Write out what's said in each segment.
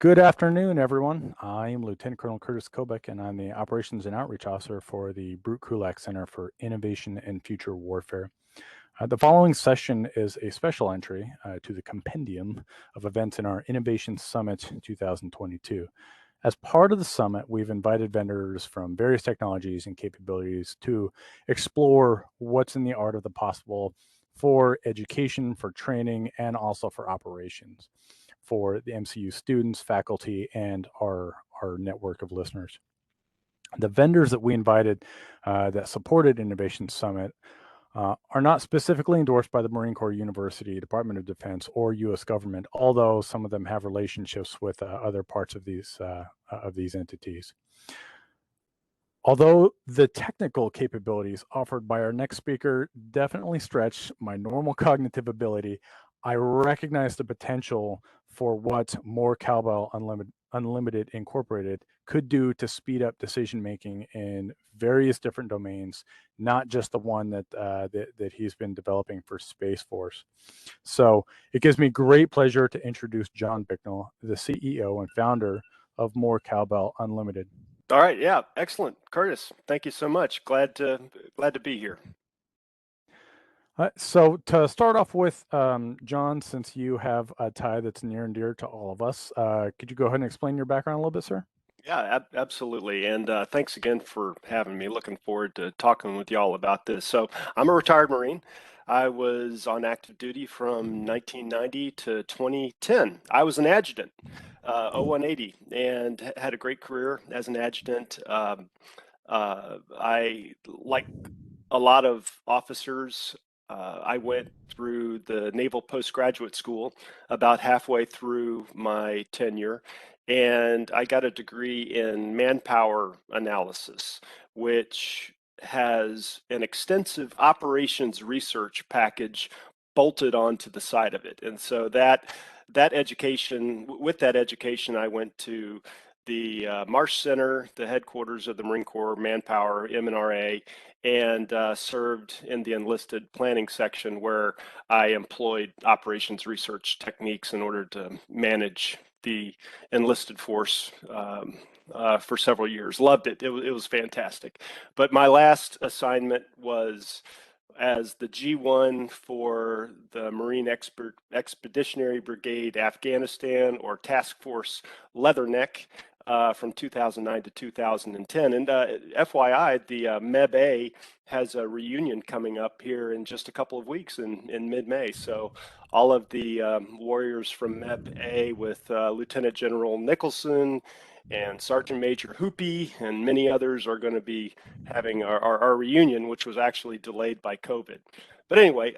Good afternoon, everyone. I am Lieutenant Colonel Curtis Kobach, and I'm the Operations and Outreach Officer for the Brute Krulak Center for Innovation and Future Warfare. The following session is a special entry to the compendium of events in our Innovation Summit 2022. As part of the summit, we've invited vendors from various technologies and capabilities to explore what's in the art of the possible for education, for training, and also for operations for the MCU students, faculty, and our network of listeners. The vendors that we invited that supported Innovation Summit are not specifically endorsed by the Marine Corps University, Department of Defense, or U.S. government, although some of them have relationships with other parts of these entities. Although the technical capabilities offered by our next speaker definitely stretch my normal cognitive ability, I recognize the potential for what More Cowbell Unlimited Incorporated could do to speed up decision making in various different domains, not just the one that he's been developing for Space Force. So it gives me great pleasure to introduce John Bicknell, the CEO and founder of More Cowbell Unlimited. All right, yeah, excellent, Curtis. Thank you so much. Glad to be here. So to start off with, John, since you have a tie that's near and dear to all of us, could you go ahead and explain your background a little bit, sir? Yeah, absolutely. And thanks again for having me. Looking forward to talking with y'all about this. So I'm a retired Marine. I was on active duty from 1990 to 2010. I was an adjutant, 0180, and had a great career as an adjutant. I, like a lot of officers, I went through the Naval Postgraduate School about halfway through my tenure, and I got a degree in manpower analysis, which has an extensive operations research package bolted onto the side of it. And so that education, with that education, I went to the Marsh Center, the headquarters of the Marine Corps Manpower, MNRA, and served in the enlisted planning section where I employed operations research techniques in order to manage the enlisted force for several years. Loved it. It was fantastic. But my last assignment was as the G1 for the Marine Expeditionary Brigade Afghanistan, or Task Force Leatherneck, from 2009 to 2010. And FYI, the MEB-A has a reunion coming up here in just a couple of weeks in mid-May. So all of the warriors from MEB-A with Lieutenant General Nicholson and Sergeant Major Hoopy and many others are going to be having our reunion, which was actually delayed by COVID. But anyway,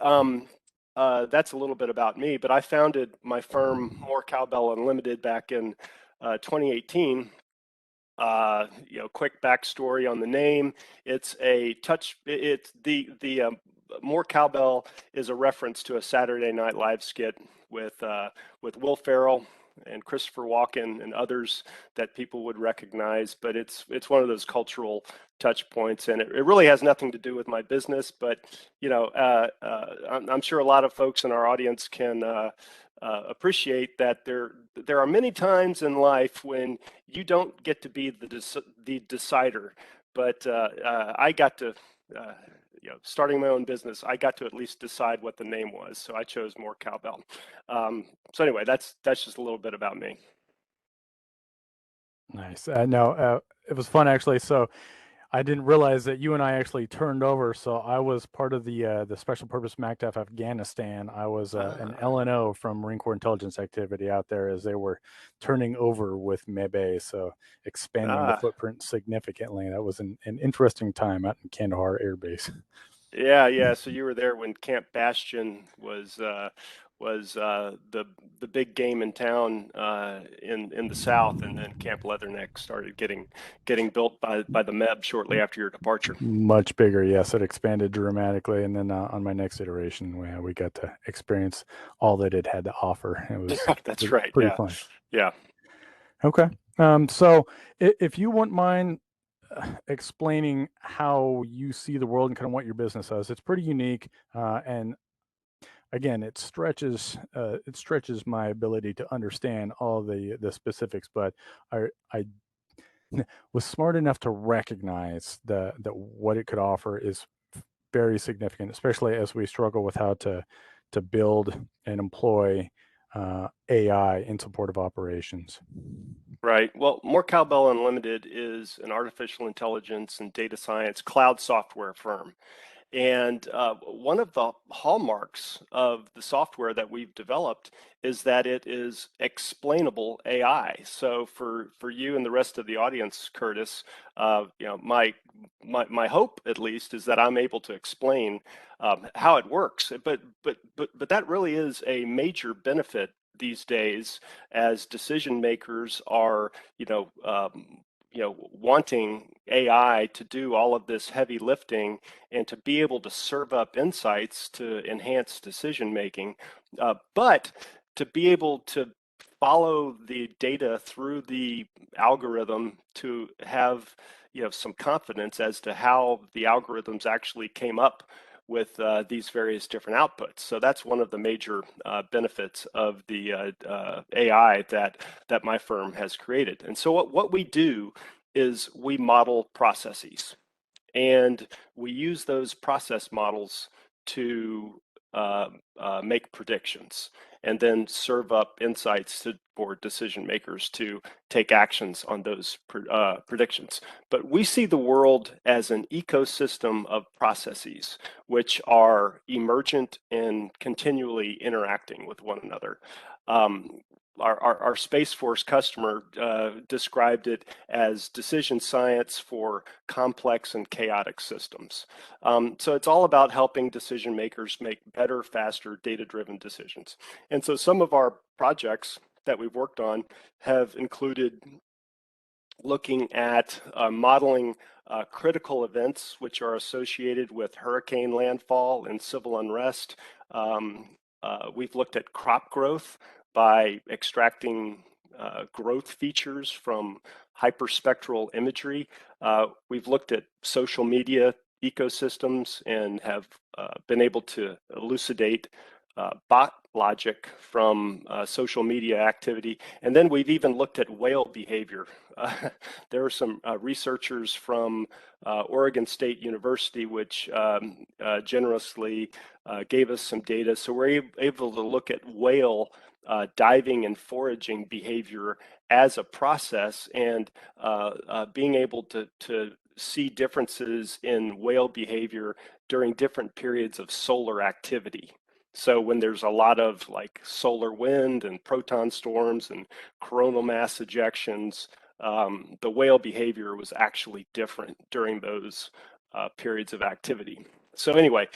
that's a little bit about me. But I founded my firm, More Cowbell Unlimited, back in 2018. Quick backstory on the name. It's the More Cowbell is a reference to a Saturday Night Live skit with Will Ferrell and Christopher Walken and others that people would recognize, but it's one of those cultural touch points, and it really has nothing to do with my business. But I'm sure a lot of folks in our audience can appreciate that there are many times in life when you don't get to be the decider, but I got to. Starting my own business, I got to at least decide what the name was, so I chose More Cowbell. So anyway, that's just a little bit about me. Nice. No, it was fun actually. So I didn't realize that you and I actually turned over. So I was part of the Special Purpose MACTF Afghanistan. I was an LNO from Marine Corps Intelligence Activity out there as they were turning over with MEB-A, so expanding the footprint significantly. That was an interesting time out in Kandahar Air Base. Yeah. So you were there when Camp Bastion was the big game in town in the south, and then Camp Leatherneck started getting built by the MEB shortly after your departure. Much bigger, yes. It expanded dramatically, and then on my next iteration, we got to experience all that it had to offer. It was that's right. Pretty fun. Yeah. Okay. So if you wouldn't mind explaining how you see the world and kind of what your business does, it's pretty unique, and again, it stretches my ability to understand all the specifics, but I was smart enough to recognize that what it could offer is very significant, especially as we struggle with how to build and employ AI in support of operations. Right. Well, More Cowbell Unlimited is an artificial intelligence and data science cloud software firm. And one of the hallmarks of the software that we've developed is that it is explainable AI. So for you and the rest of the audience, Curtis, my hope at least is that I'm able to explain how it works. But that really is a major benefit these days as decision makers are, wanting AI to do all of this heavy lifting and to be able to serve up insights to enhance decision making, but to be able to follow the data through the algorithm to have some confidence as to how the algorithms actually came up with these various different outputs. So that's one of the major benefits of the AI that my firm has created. And so what we do is we model processes, and we use those process models to make predictions and then serve up insights for decision makers to take actions on those predictions. But we see the world as an ecosystem of processes which are emergent and continually interacting with one another. Our Space Force customer described it as decision science for complex and chaotic systems. So it's all about helping decision makers make better, faster, data-driven decisions. And so some of our projects that we've worked on have included looking at modeling critical events which are associated with hurricane landfall and civil unrest. We've looked at crop growth by extracting growth features from hyperspectral imagery. We've looked at social media ecosystems and have been able to elucidate bot logic from social media activity. And then we've even looked at whale behavior. There are some researchers from Oregon State University which generously gave us some data. So we're able to look at whale diving and foraging behavior as a process, and being able to see differences in whale behavior during different periods of solar activity. So when there's a lot of like solar wind and proton storms and coronal mass ejections, the whale behavior was actually different during those periods of activity. So anyway,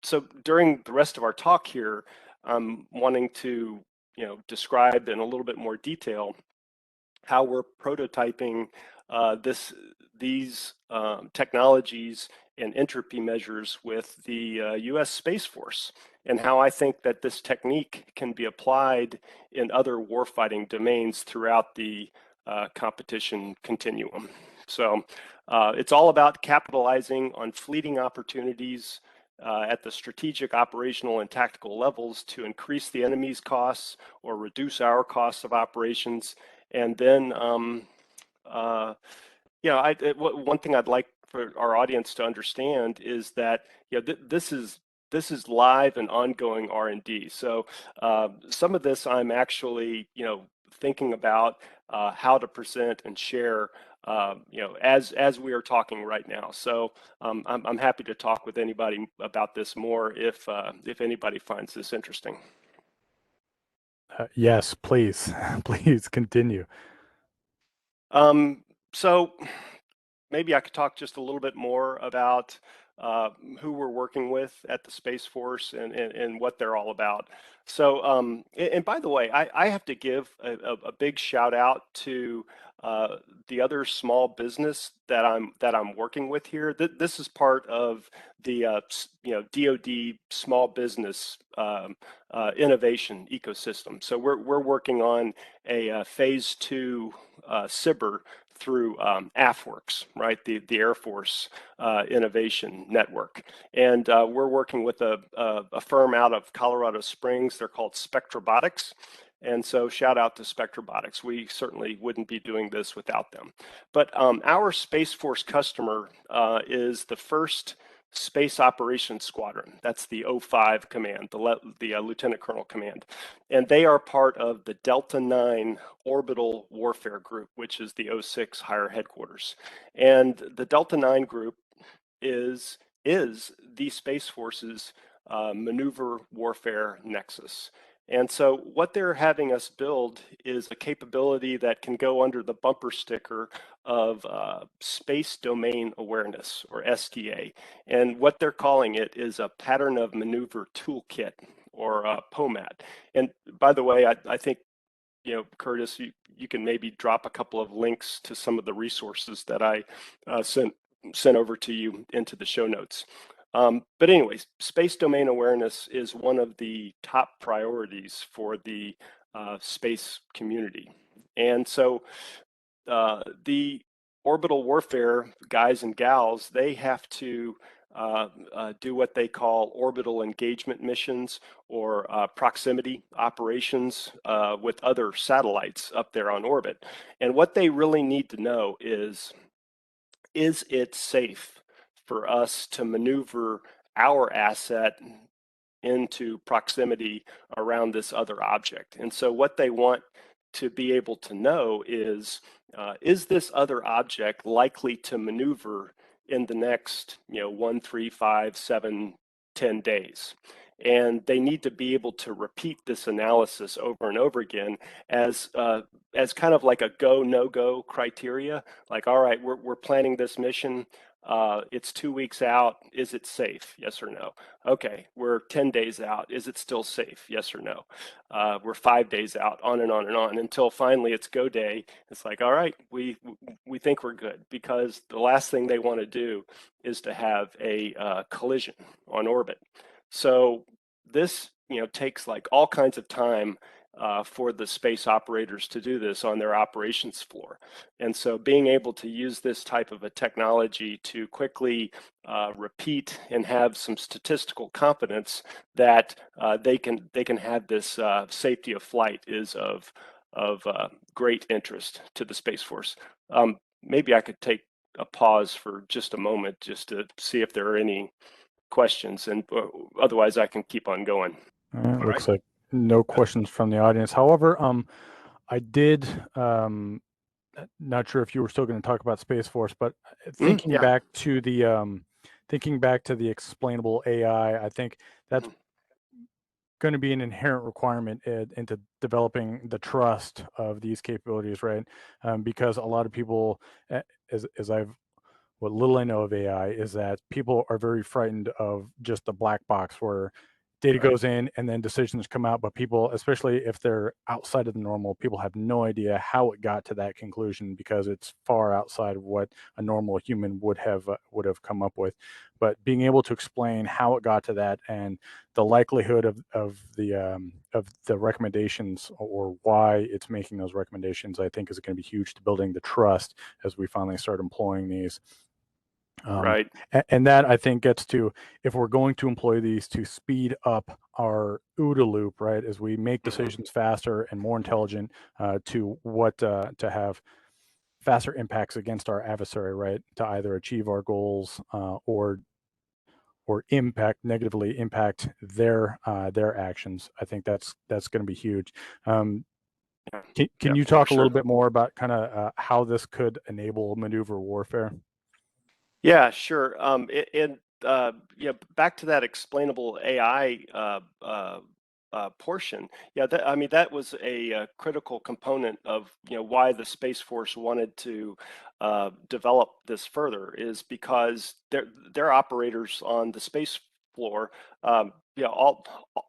so during the rest of our talk here, I'm wanting to describe in a little bit more detail how we're prototyping these technologies and entropy measures with the U.S. Space Force, and how I think that this technique can be applied in other warfighting domains throughout the competition continuum. So it's all about capitalizing on fleeting opportunities at the strategic, operational, and tactical levels to increase the enemy's costs or reduce our costs of operations. And then, one thing I'd like for our audience to understand is that this is live and ongoing R&D. So some of this I'm actually thinking about how to present and share as we are talking right now. So I'm happy to talk with anybody about this more if anybody finds this interesting. Yes, please, please continue. So maybe I could talk just a little bit more about who we're working with at the Space Force and what they're all about. So, and by the way, I have to give a big shout out to the other small business that I'm working with here. This is part of the DoD small business innovation ecosystem. So we're working on a phase 2 SIBR through AFWorks, right? The Air Force Innovation Network. And we're working with a firm out of Colorado Springs. They're called Spectrobotics. And so shout out to Spectrobotics. We certainly wouldn't be doing this without them. But our Space Force customer is the first Space Operations Squadron. That's the O5 command, the Lieutenant Colonel command. And they are part of the Delta 9 Orbital Warfare Group, which is the O6 higher headquarters. And the Delta 9 group is the Space Force's maneuver warfare nexus. And so what they're having us build is a capability that can go under the bumper sticker of space domain awareness, or SDA. And what they're calling it is a pattern of maneuver toolkit, or POMAT. And by the way, I think, Curtis, you can maybe drop a couple of links to some of the resources that I sent over to you into the show notes. But anyways, space domain awareness is one of the top priorities for the space community. And so the orbital warfare guys and gals, they have to do what they call orbital engagement missions, or proximity operations with other satellites up there on orbit. And what they really need to know is it safe for us to maneuver our asset into proximity around this other object? And so what they want to be able to know is this other object likely to maneuver in the next 1, 3, 5, 7, 10 days? And they need to be able to repeat this analysis over and over again as kind of like a go, no go criteria. Like, all right, we're planning this mission. It's 2 weeks out. Is it safe? Yes or no? Okay, we're 10 days out. Is it still safe? Yes or no? We're 5 days out, on and on and on, until finally it's go day. It's like, all right, we think we're good, because the last thing they want to do is to have a collision on orbit. So this, takes like all kinds of time for the space operators to do this on their operations floor. And so being able to use this type of a technology to quickly repeat and have some statistical confidence that they can have this safety of flight is of great interest to the Space Force. Maybe I could take a pause for just a moment just to see if there are any questions, and otherwise I can keep on going. Looks like no questions from the audience. However, I did, not sure if you were still going to talk about Space Force, but thinking back to the explainable AI, I think that's going to be an inherent requirement into developing the trust of these capabilities, right? Because a lot of people, what little I know of AI, is that people are very frightened of just the black box where data goes in and then decisions come out, but people, especially if they're outside of the normal, people have no idea how it got to that conclusion, because it's far outside of what a normal human would have come up with. But being able to explain how it got to that, and the likelihood of the recommendations, or why it's making those recommendations, I think is going to be huge to building the trust as we finally start employing these. Right. And that, I think, gets to, if we're going to employ these to speed up our OODA loop, right, as we make decisions faster and more intelligent, to have faster impacts against our adversary, right, to either achieve our goals or negatively impact their actions. I think that's going to be huge. Can you talk a little bit more about kind of how this could enable maneuver warfare? Yeah, sure. Back to that explainable AI portion. Yeah, that was a critical component of why the Space Force wanted to develop this further, is because they're operators on the space floor.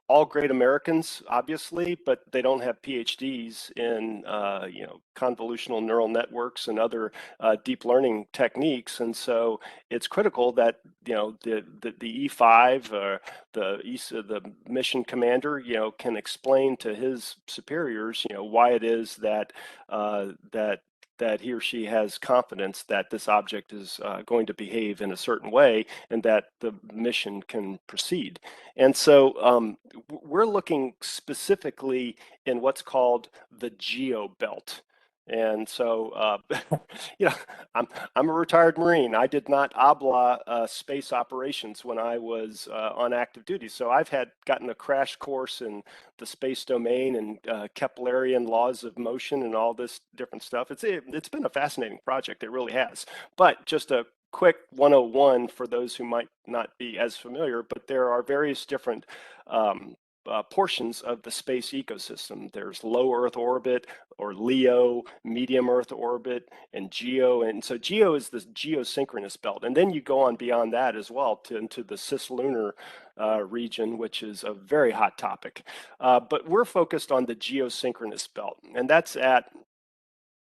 All great Americans, obviously, but they don't have PhDs in convolutional neural networks and other deep learning techniques, and so it's critical that the E5, the mission commander, can explain to his superiors why it is that that he or she has confidence that this object is going to behave in a certain way and that the mission can proceed. And so we're looking specifically in what's called the geo belt. And so, you know, I'm a retired Marine. I did not obla space operations when I was on active duty. So I've gotten a crash course in the space domain and Keplerian laws of motion and all this different stuff. It's been a fascinating project. It really has. But just a quick 101 for those who might not be as familiar, but there are various different portions of the space ecosystem. There's low Earth orbit, or LEO, medium Earth orbit, and GEO. And so GEO is the geosynchronous belt. And then you go on beyond that as well into the cislunar region, which is a very hot topic. But we're focused on the geosynchronous belt, and that's at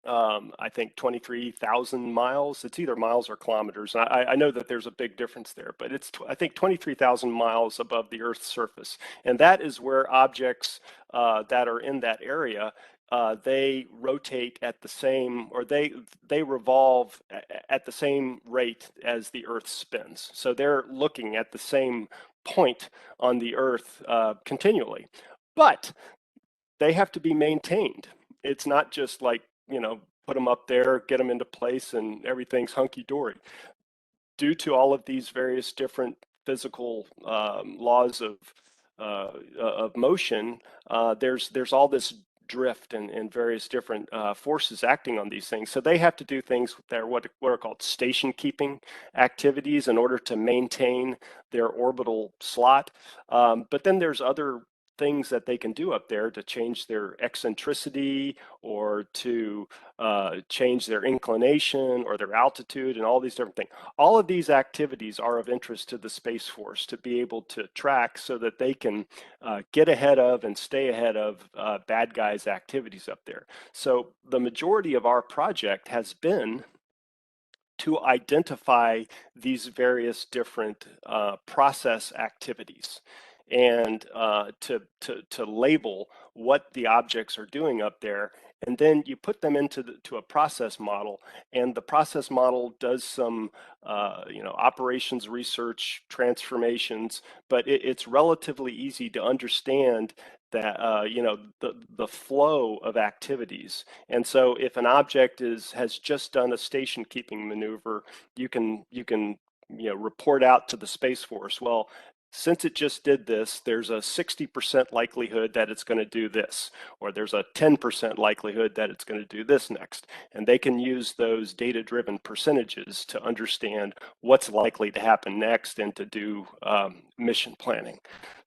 I think 23,000 miles. It's either miles or kilometers. I know that there's a big difference there, but it's I think 23,000 miles above the Earth's surface, and that is where objects that are in that area they rotate at the same, or they revolve at the same rate as the Earth spins. So they're looking at the same point on the Earth continually, but they have to be maintained. It's not just like, put them up there, get them into place, and everything's hunky-dory. Due to all of these various different physical laws of motion, there's all this drift and various different forces acting on these things. So they have to do things that are what are called station keeping activities in order to maintain their orbital slot. But then there's other things that they can do up there to change their eccentricity or to change their inclination or their altitude and all these different things. All of these activities are of interest to the Space Force to be able to track so that they can get ahead of and stay ahead of bad guys' activities up there. So the majority of our project has been to identify these various different process activities and to label what the objects are doing up there. And then you put them into a process model, and the process model does some operations research transformations, but it's relatively easy to understand that the flow of activities. And so if an object has just done a station keeping maneuver, you can report out to the Space Force, well, since it just did this, there's a 60% likelihood that it's going to do this, or there's a 10% likelihood that it's going to do this next. And they can use those data-driven percentages to understand what's likely to happen next and to do mission planning.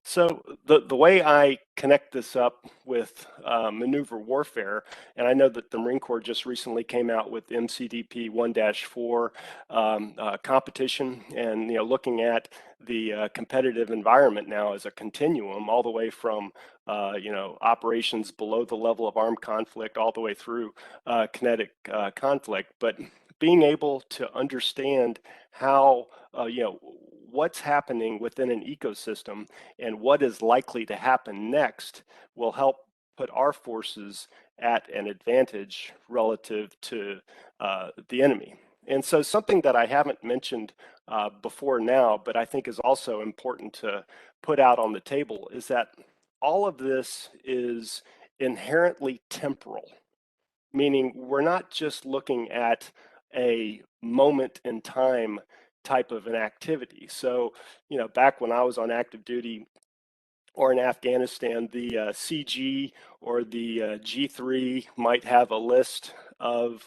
So the way I connect this up with maneuver warfare, and I know that the Marine Corps just recently came out with MCDP 1-4 competition, and looking at the competitive environment now as a continuum, all the way from operations below the level of armed conflict, all the way through kinetic conflict, but being able to understand how what's happening within an ecosystem and what is likely to happen next will help put our forces at an advantage relative to the enemy. And so something that I haven't mentioned before now, but I think is also important to put out on the table, is that all of this is inherently temporal, meaning we're not just looking at a moment in time type of an activity. So, back when I was on active duty or in Afghanistan, the CG or the G3 might have a list of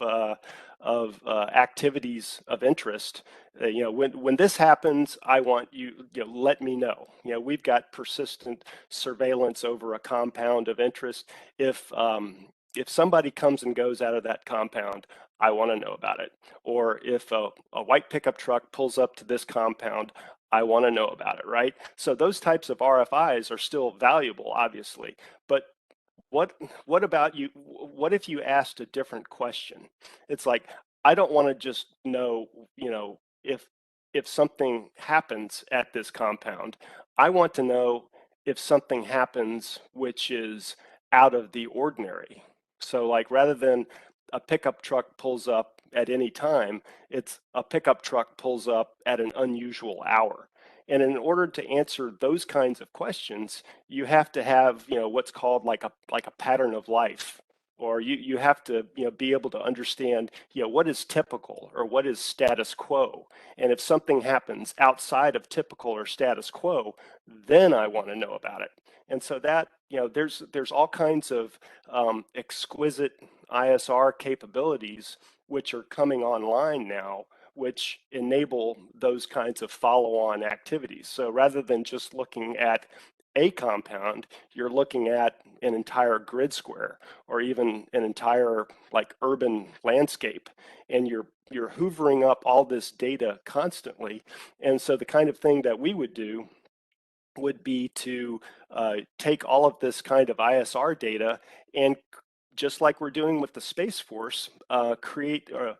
activities of interest. When this happens, I want you, let me know. We've got persistent surveillance over a compound of interest. If somebody comes and goes out of that compound, I want to know about it. Or if a white pickup truck pulls up to this compound, I want to know about it, right? So those types of RFIs are still valuable, obviously. But what about you? What if you asked a different question? It's like, I don't want to just know, if something happens at this compound. I want to know if something happens which is out of the ordinary. So like, rather than a pickup truck pulls up at any time. It's a pickup truck pulls up at an unusual hour. And in order to answer those kinds of questions, you have to have, what's called like a pattern of life, or you have to, be able to understand, what is typical or what is status quo. And if something happens outside of typical or status quo, then I want to know about it. And so that, there's all kinds of exquisite ISR capabilities which are coming online now, which enable those kinds of follow-on activities. So rather than just looking at a compound, you're looking at an entire grid square or even an entire like urban landscape, and you're hoovering up all this data constantly. And so the kind of thing that we would do would be to take all of this kind of ISR data and, just like we're doing with the Space Force, create or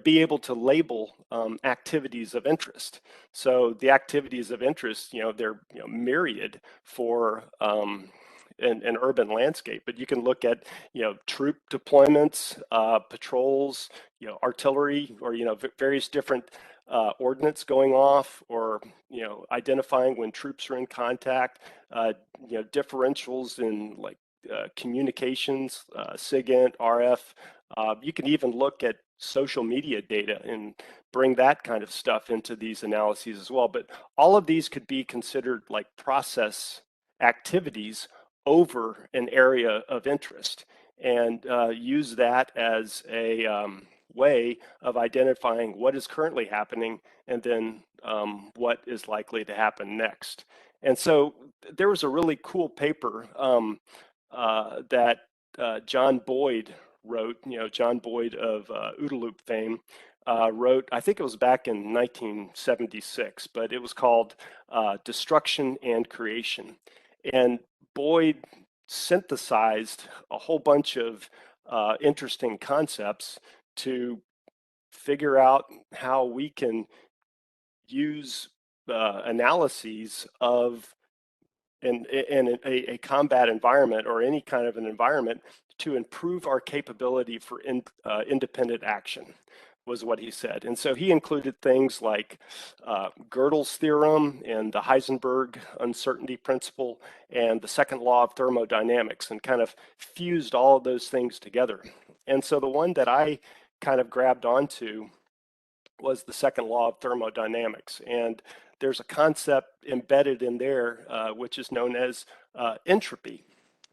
be able to label activities of interest. So the activities of interest, they're myriad for an urban landscape, but you can look at troop deployments, patrols, artillery, or various different ordnance going off, or identifying when troops are in contact, differentials in like communications, SIGINT, RF. You can even look at social media data and bring that kind of stuff into these analyses as well. But all of these could be considered like process activities over an area of interest, and use that as a way of identifying what is currently happening and then what is likely to happen next. And so there was a really cool paper that John Boyd wrote. John Boyd of OODA Loop fame wrote, I think it was back in 1976, but it was called Destruction and Creation. And Boyd synthesized a whole bunch of interesting concepts to figure out how we can use analyses of in a combat environment or any kind of an environment to improve our capability for independent action, was what he said. And so he included things like Gödel's theorem and the Heisenberg uncertainty principle and the second law of thermodynamics, and kind of fused all of those things together. And so the one that I kind of grabbed onto was the second law of thermodynamics. And there's a concept embedded in there, which is known as entropy.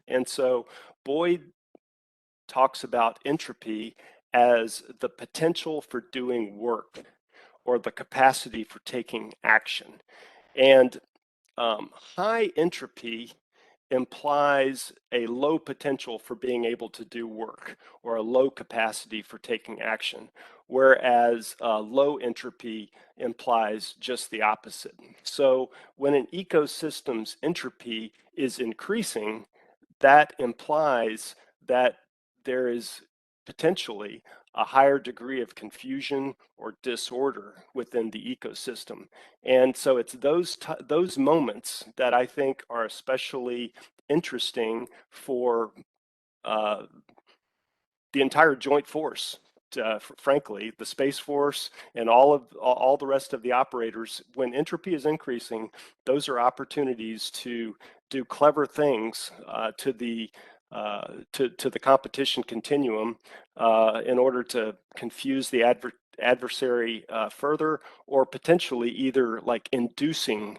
And so Boyd talks about entropy as the potential for doing work, or the capacity for taking action. And high entropy implies a low potential for being able to do work, or a low capacity for taking action, whereas low entropy implies just the opposite. So when an ecosystem's entropy is increasing, that implies that there is potentially a higher degree of confusion or disorder within the ecosystem. And so it's those moments that I think are especially interesting for the entire joint force. Frankly, the Space Force and all the rest of the operators, when entropy is increasing, those are opportunities to do clever things to the competition continuum in order to confuse the adversary further, or potentially either like inducing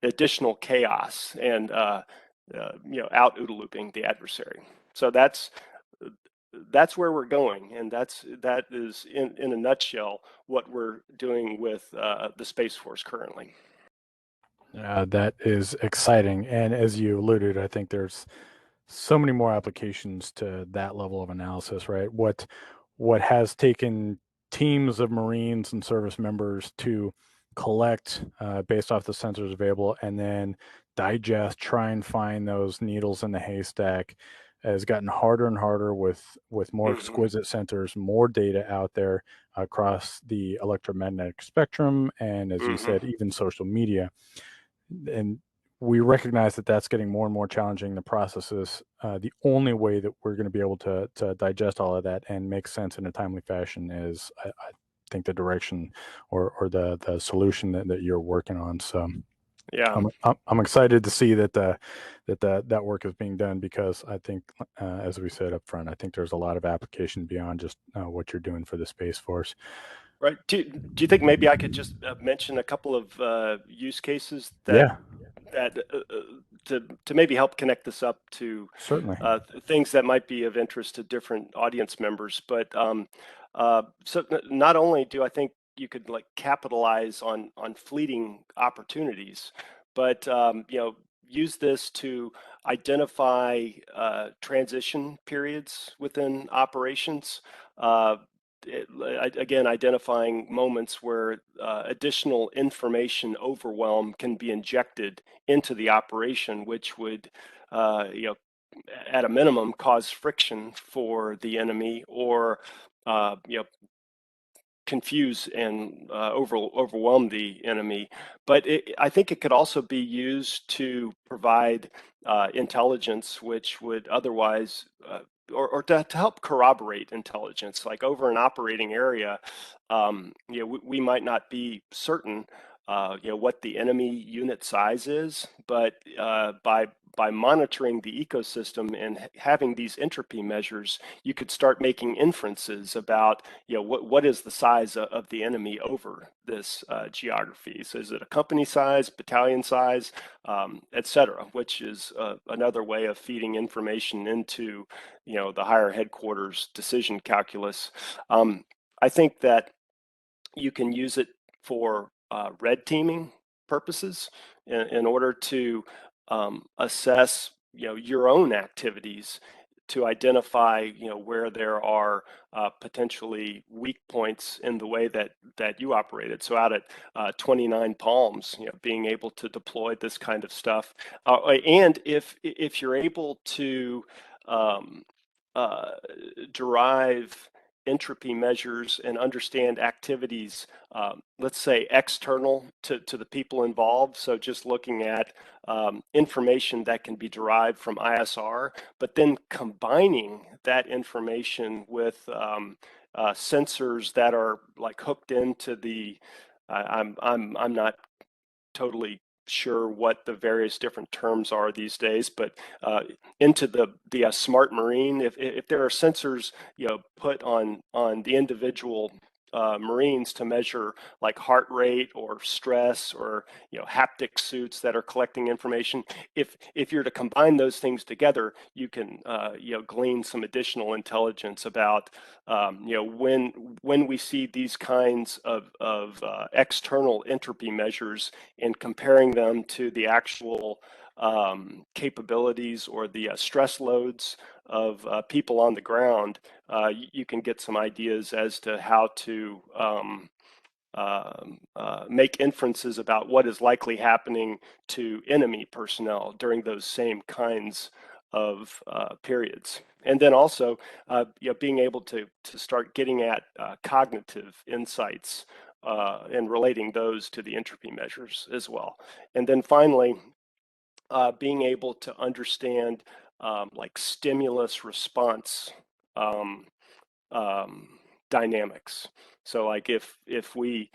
additional chaos and out OODA looping the adversary. So that's where we're going, and that is in a nutshell what we're doing with the Space Force currently. That is exciting. And as you alluded, I think there's so many more applications to that level of analysis, right? What has taken teams of Marines and service members to collect based off the sensors available, and then digest, try and find those needles in the haystack, has gotten harder and harder with more exquisite sensors, more data out there across the electromagnetic spectrum, and as you said, even social media. And we recognize that that's getting more and more challenging. The process is the only way that we're going to be able to digest all of that and make sense in a timely fashion is, I think, the direction or the solution that you're working on. So Yeah. I'm excited to see that that work is being done, because I think, as we said up front, I think there's a lot of application beyond just what you're doing for the Space Force. Right. Do you think maybe I could just mention a couple of use cases Yeah, that to maybe help connect this up to certainly. things that might be of interest to different audience members? But so not only do I think you could like capitalize on fleeting opportunities, but use this to identify transition periods within operations. Uh, again, identifying moments where additional information overwhelm can be injected into the operation, which would, at a minimum, cause friction for the enemy, or confuse and overwhelm the enemy. But I think it could also be used to provide intelligence, which would otherwise, or to help corroborate intelligence, like over an operating area. We might not be certain, what the enemy unit size is, but by monitoring the ecosystem and having these entropy measures, you could start making inferences about, what is the size of the enemy over this geography. So is it a company size, battalion size, etc., which is another way of feeding information into, the higher headquarters decision calculus. I think that you can use it for red teaming purposes in order to assess, your own activities, to identify, where there are potentially weak points in the way that you operated. So out at 29 Palms, being able to deploy this kind of stuff, and if you're able to um, uh, derive entropy measures and understand activities, let's say external to the people involved. So just looking at information that can be derived from ISR, but then combining that information with sensors that are like hooked into the, I'm not totally sure what the various different terms are these days, but into the smart marine. If there are sensors, put on the individual Marines to measure like heart rate or stress, or haptic suits that are collecting information. If you're to combine those things together, you can glean some additional intelligence about when we see these kinds of external entropy measures, and comparing them to the actual capabilities or the stress loads of people on the ground. You can get some ideas as to how to make inferences about what is likely happening to enemy personnel during those same kinds of periods. And then also, being able to start getting at cognitive insights and relating those to the entropy measures as well. And then finally, being able to understand like stimulus response um, um, dynamics. So like if we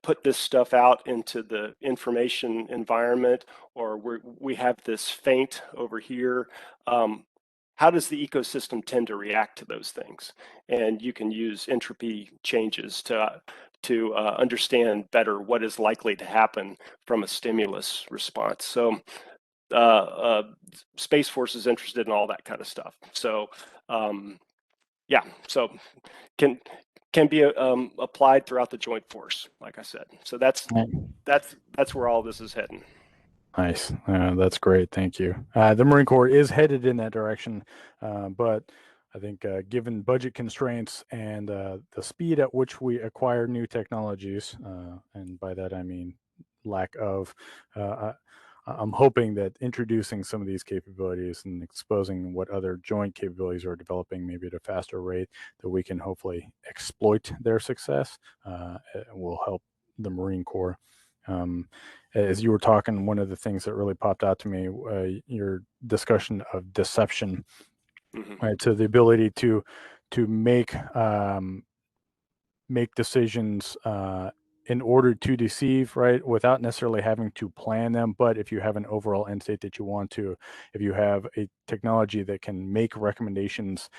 put this stuff out into the information environment, or we have this feint over here, how does the ecosystem tend to react to those things? And you can use entropy changes to understand better what is likely to happen from a stimulus response. So Space Force is interested in all that kind of stuff. So yeah, so can can be applied throughout the joint force, like I said. So that's where all this is heading. Nice. That's great. Thank you. The Marine Corps is headed in that direction, but I think, given budget constraints and the speed at which we acquire new technologies, and by that I mean lack of, uh, I'm hoping that introducing some of these capabilities and exposing what other joint capabilities are developing, maybe at a faster rate, that we can hopefully exploit their success, will help the Marine Corps As you were talking, one of the things that really popped out to me, your discussion of deception, Mm-hmm. right? So the ability to make decisions in order to deceive, right, without necessarily having to plan them. But if you have an overall end state that you want to, if you have a technology that can make recommendations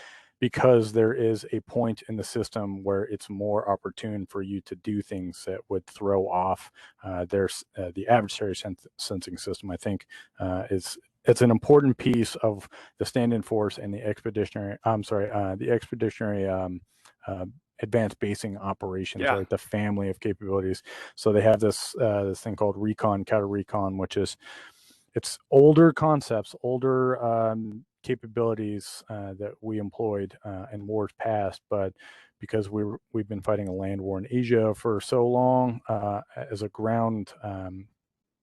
because there is a point in the system where it's more opportune for you to do things that would throw off the adversary sensing system, I think is it's an important piece of the stand-in force and the expeditionary uh, advanced basing operations, Yeah. right? The family of capabilities. So they have this thing called recon, counter recon, which is it's older concepts, older capabilities that we employed in wars past, but because we've been fighting a land war in Asia for so long as a ground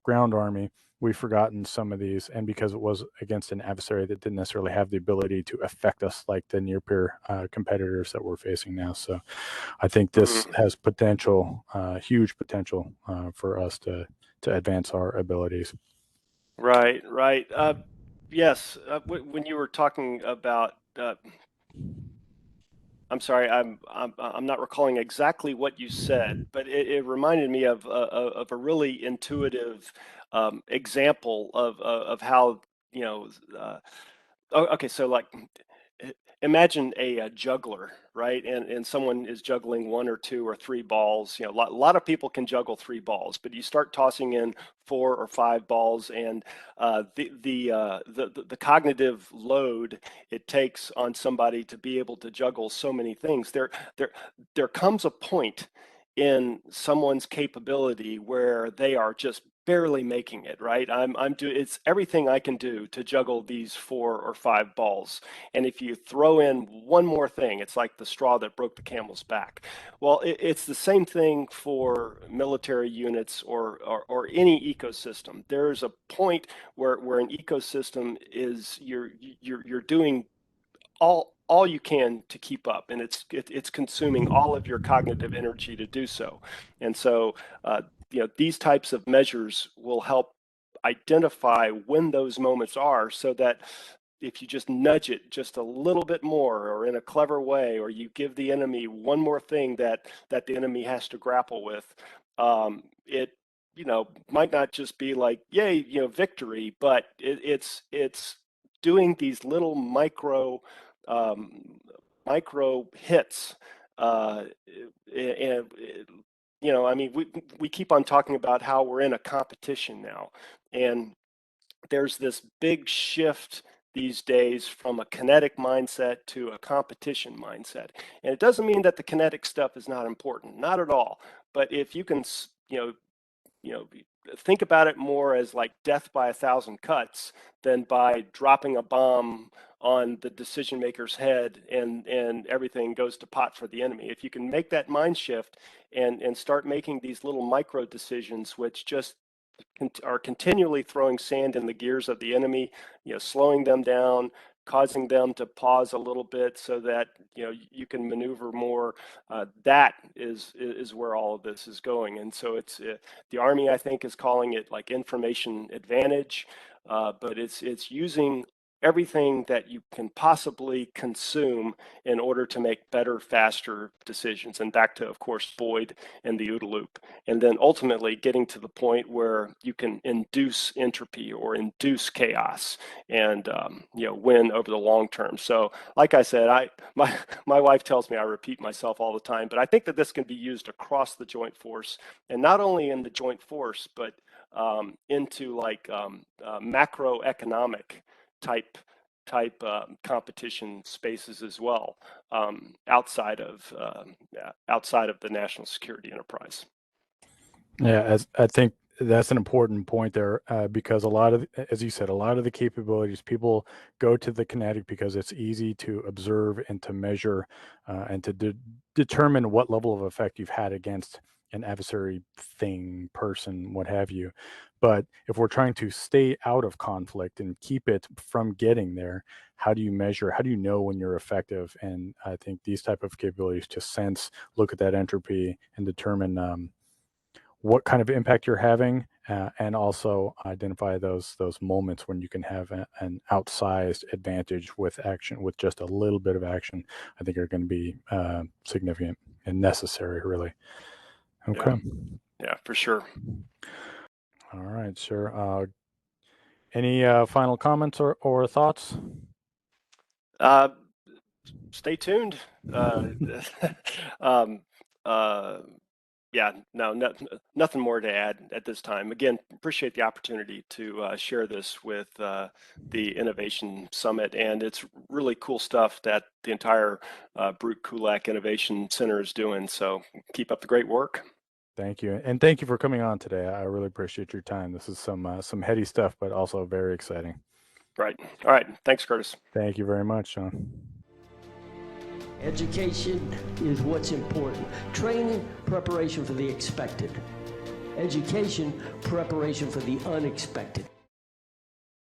army, we've forgotten some of these, and because it was against an adversary that didn't necessarily have the ability to affect us like the near peer competitors that we're facing now. So I think this Mm-hmm. has potential, huge potential for us to advance our abilities. Right, right. Yes, when you were talking about, I'm sorry, I'm not recalling exactly what you said, but it reminded me of a really intuitive example of how, you know, okay, so like imagine a juggler, right? And someone is juggling one or two or three balls. You know, a lot of people can juggle three balls, but you start tossing in four or five balls, and the cognitive load it takes on somebody to be able to juggle so many things. There comes a point in someone's capability where they are just barely making it, right? It's everything I can do to juggle these four or five balls. And if you throw in one more thing, it's like the straw that broke the camel's back. Well, it's the same thing for military units or any ecosystem. There's a point where an ecosystem is you're doing all you can to keep up, and it's consuming all of your cognitive energy to do so. And so, these types of measures will help identify when those moments are, so that if you just nudge it just a little bit more, or in a clever way, or you give the enemy one more thing that the enemy has to grapple with, it might not just be like yay, victory, but it's doing these little um, micro hits. And I mean, we keep on talking about how we're in a competition now, and there's this big shift these days from a kinetic mindset to a competition mindset. And it doesn't mean that the kinetic stuff is not important, not at all. But if you can, you know, think about it more as like death by a thousand cuts than by dropping a bomb on the decision maker's head and everything goes to pot for the enemy. If you can make that mind shift and start making these little micro decisions, which just are continually throwing sand in the gears of the enemy, slowing them down, causing them to pause a little bit so that you can maneuver more. That is where all of this is going, and so it's the Army, I think, is calling it like information advantage, but it's using everything that you can possibly consume in order to make better, faster decisions. And back to, of course, Boyd and the OODA loop. And then ultimately getting to the point where you can induce entropy or induce chaos and win over the long term. So, like I said, my wife tells me I repeat myself all the time, but I think that this can be used across the joint force, and not only in the joint force, but into like macroeconomic type competition spaces as well, outside of the national security enterprise. Yeah, as I think that's an important point there because a lot of, as you said, a lot of the capabilities people go to the kinetic because it's easy to observe and to measure and to determine what level of effect you've had against an adversary thing, person, what have you. But if we're trying to stay out of conflict and keep it from getting there, how do you measure? How do you know when you're effective? And I think these type of capabilities to sense, look at that entropy, and determine what kind of impact you're having, and also identify those moments when you can have an outsized advantage with action, with just a little bit of action. I think are going to be significant and necessary, really. Okay. Yeah, for sure. All right, sir. Any final comments or thoughts? Stay tuned. Um, uh, yeah, nothing more to add at this time. Again, appreciate the opportunity to share this with the Innovation Summit, and it's really cool stuff that the entire Brute Kulak Innovation Center is doing. So keep up the great work. Thank you, and thank you for coming on today. I really appreciate your time. This is some heady stuff, but also very exciting. Right. All right. Thanks, Curtis. Thank you very much, Sean. Education is what's important. Training, preparation for the expected. Education, preparation for the unexpected.